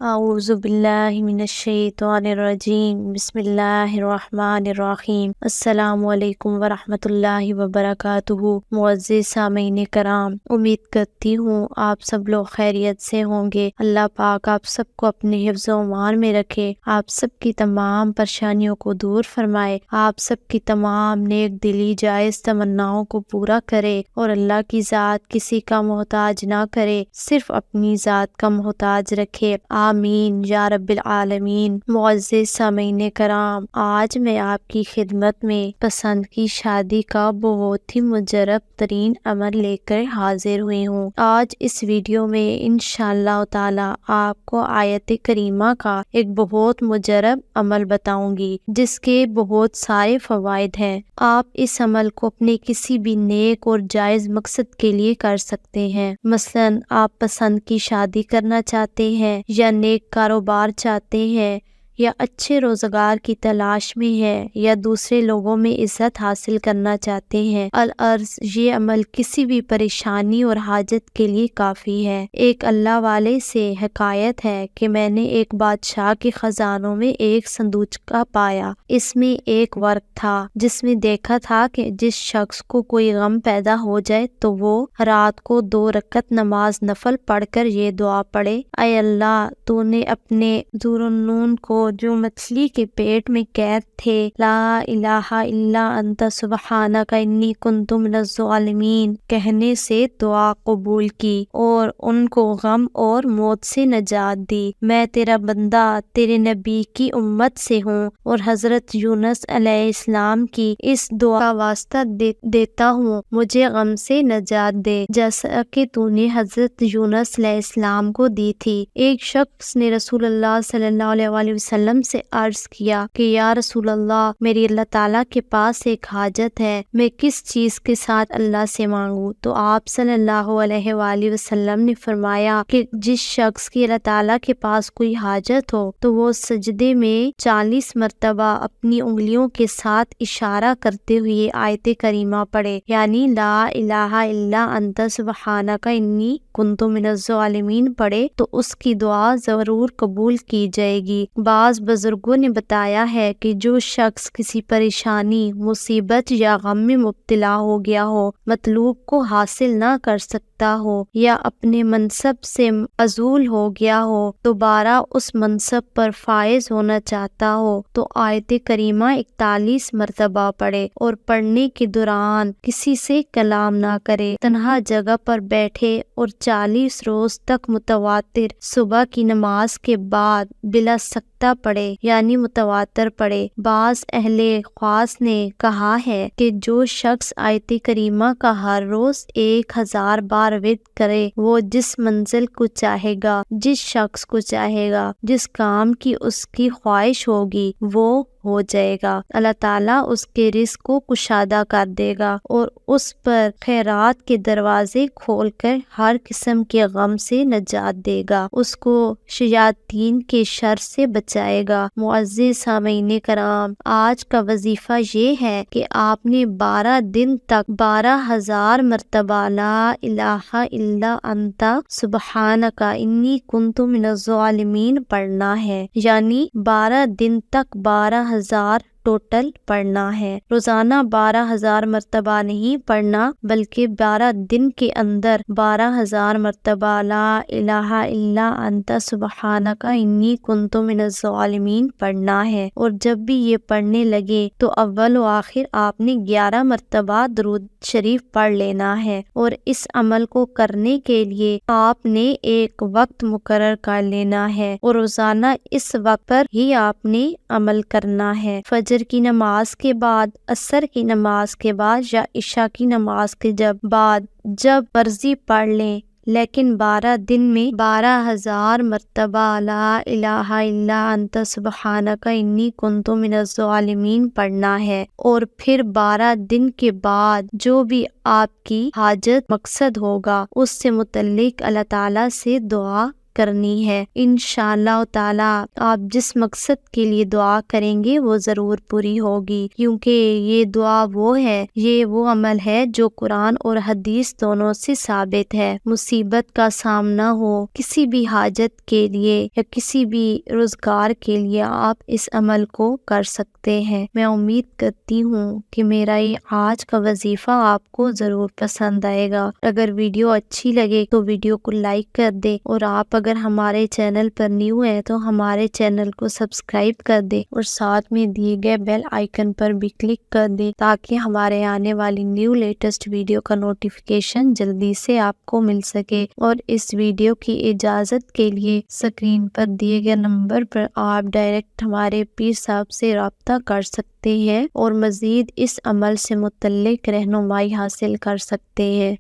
اعوذ باللہ من الشیطان الرجیم بسم اللہ الرحمن الرحیم السلام علیکم ورحمۃ اللہ وبرکاتہ۔ معزز سامعین کرام، امید کرتی ہوں آپ سب لوگ خیریت سے ہوں گے۔ اللہ پاک آپ سب کو اپنے حفظ و امان میں رکھے، آپ سب کی تمام پریشانیوں کو دور فرمائے، آپ سب کی تمام نیک دلی جائز تمناؤں کو پورا کرے اور اللہ کی ذات کسی کا محتاج نہ کرے، صرف اپنی ذات کا محتاج رکھے، آمین یا رب العالمین۔ معزز سامعین کرام، آج میں آپ کی خدمت میں پسند کی شادی کا بہت ہی مجرب ترین عمل لے کر حاضر ہوئی ہوں۔ آج اس ویڈیو میں انشاءاللہ تعالی آپ کو آیت کریمہ کا ایک بہت مجرب عمل بتاؤں گی جس کے بہت سارے فوائد ہیں۔ آپ اس عمل کو اپنے کسی بھی نیک اور جائز مقصد کے لیے کر سکتے ہیں۔ مثلاً آپ پسند کی شادی کرنا چاہتے ہیں، یا نیک کاروبار چاہتے ہیں، یا اچھے روزگار کی تلاش میں ہیں، یا دوسرے لوگوں میں عزت حاصل کرنا چاہتے ہیں۔ العرض یہ عمل کسی بھی پریشانی اور حاجت کے لیے کافی ہے۔ ایک اللہ والے سے حکایت ہے کہ میں نے ایک بادشاہ کے خزانوں میں ایک صندوقچہ پایا۔ اس میں ایک ورق تھا جس میں دیکھا تھا کہ جس شخص کو کوئی غم پیدا ہو جائے تو وہ رات کو 2 رکعت نماز نفل پڑھ کر یہ دعا پڑھے: اے اللہ، تو نے اپنے ذوالنون کو جو مچھلی کے پیٹ میں قید تھے، لا الہ الا انت سبحانک انی کنت من الظالمین کہنے سے دعا قبول کی اور ان کو غم اور موت سے نجات دی۔ میں تیرا بندہ تیرے نبی کی امت سے ہوں اور حضرت یونس علیہ السلام کی اس دعا کا واسطہ دیتا ہوں، مجھے غم سے نجات دے جیسا کہ تو نے حضرت یونس علیہ السلام کو دی تھی۔ ایک شخص نے رسول اللہ صلی اللہ علیہ وسلم سے عرض کیا کہ یا رسول اللہ، میری اللہ تعالیٰ کے پاس ایک حاجت ہے، میں کس چیز کے ساتھ اللہ سے مانگوں؟ تو آپ صلی اللہ علیہ وآلہ وسلم نے فرمایا کہ جس شخص کی اللہ تعالیٰ کے پاس کوئی حاجت ہو تو وہ سجدے میں 40 مرتبہ اپنی انگلیوں کے ساتھ اشارہ کرتے ہوئے آیت کریمہ پڑھے، یعنی لا الہ الا انت سبحانک انی کنت من الظالمین پڑھے تو اس کی دعا ضرور قبول کی جائے گی۔ بعض بزرگوں نے بتایا ہے کہ جو شخص کسی پریشانی، مصیبت یا غم میں مبتلا ہو گیا ہو، مطلوب کو حاصل نہ کر سکتا ہو، یا اپنے منصب سے عزول ہو گیا ہو، دوبارہ اس منصب پر فائز ہونا چاہتا ہو تو آیت کریمہ 41 مرتبہ پڑھے، اور پڑھنے کے دوران کسی سے کلام نہ کرے، تنہا جگہ پر بیٹھے اور 40 روز تک متواتر صبح کی نماز کے بعد بلا سکتہ پڑھے، یعنی متواتر پڑھے۔ بعض اہل خواص نے کہا ہے کہ جو شخص آیت کریمہ کا ہر روز 1000 بار ورد کرے، وہ جس منزل کو چاہے گا، جس شخص کو چاہے گا، جس کام کی اس کی خواہش ہوگی وہ ہو جائے گا۔ اللہ تعالیٰ اس کے رزق کو کشادہ کر دے گا اور اس پر خیرات کے دروازے کھول کر ہر قسم کے غم سے نجات دے گا، اس کو شیاطین کے شر سے بچائے گا۔ معزز سامعین کرام، آج کا وظیفہ یہ ہے کہ آپ نے 12 دن تک 12,000 مرتبہ لا الہ الا انت سبحانک انی کنت من الظالمین پڑھنا ہے، یعنی 12 دن تک 12,000 ٹوٹل پڑھنا ہے۔ روزانہ 12,000 مرتبہ نہیں پڑھنا، بلکہ 12 دن کے اندر 12,000 مرتبہ لا الہ الا انت سبحانک انی کنت من الظالمین پڑھنا ہے۔ اور جب بھی یہ پڑھنے لگے تو اول و آخر آپ نے 11 مرتبہ درود شریف پڑھ لینا ہے، اور اس عمل کو کرنے کے لیے آپ نے ایک وقت مقرر کر لینا ہے اور روزانہ اس وقت پر ہی آپ نے عمل کرنا ہے۔ فجر کی نماز کے بعد، عصر کی نماز کے بعد، یا عشاء کی نماز کے بعد جب مرضی پڑھ لیں، لیکن 12 دن میں 12,000 مرتبہ لا الہ الا انت سبحانک انی کنت من الظالمین پڑھنا ہے، اور پھر 12 دن کے بعد جو بھی آپ کی حاجت مقصد ہوگا اس سے متعلق اللہ تعالیٰ سے دعا کرنی ہے۔ انشاءاللہ تعالی آپ جس مقصد کے لیے دعا کریں گے وہ ضرور پوری ہوگی، کیونکہ یہ دعا یہ وہ عمل ہے جو قرآن اور حدیث دونوں سے ثابت ہے۔ مصیبت کا سامنا ہو، کسی بھی حاجت کے لیے یا کسی بھی روزگار کے لیے آپ اس عمل کو کر سکتے ہیں۔ میں امید کرتی ہوں کہ میرا یہ آج کا وظیفہ آپ کو ضرور پسند آئے گا۔ اگر ویڈیو اچھی لگے تو ویڈیو کو لائک کر دے، اور آپ اگر ہمارے چینل پر نیو ہیں تو ہمارے چینل کو سبسکرائب کر دے اور ساتھ میں دیے گئے بیل آئیکن پر بھی کلک کر دے تاکہ ہمارے آنے والی نیو لیٹسٹ ویڈیو کا نوٹیفیکیشن جلدی سے آپ کو مل سکے۔ اور اس ویڈیو کی اجازت کے لیے اسکرین پر دیے گئے نمبر پر آپ ڈائریکٹ ہمارے پیر صاحب سے رابطہ کر سکتے ہیں اور مزید اس عمل سے متعلق رہنمائی حاصل کر سکتے ہیں۔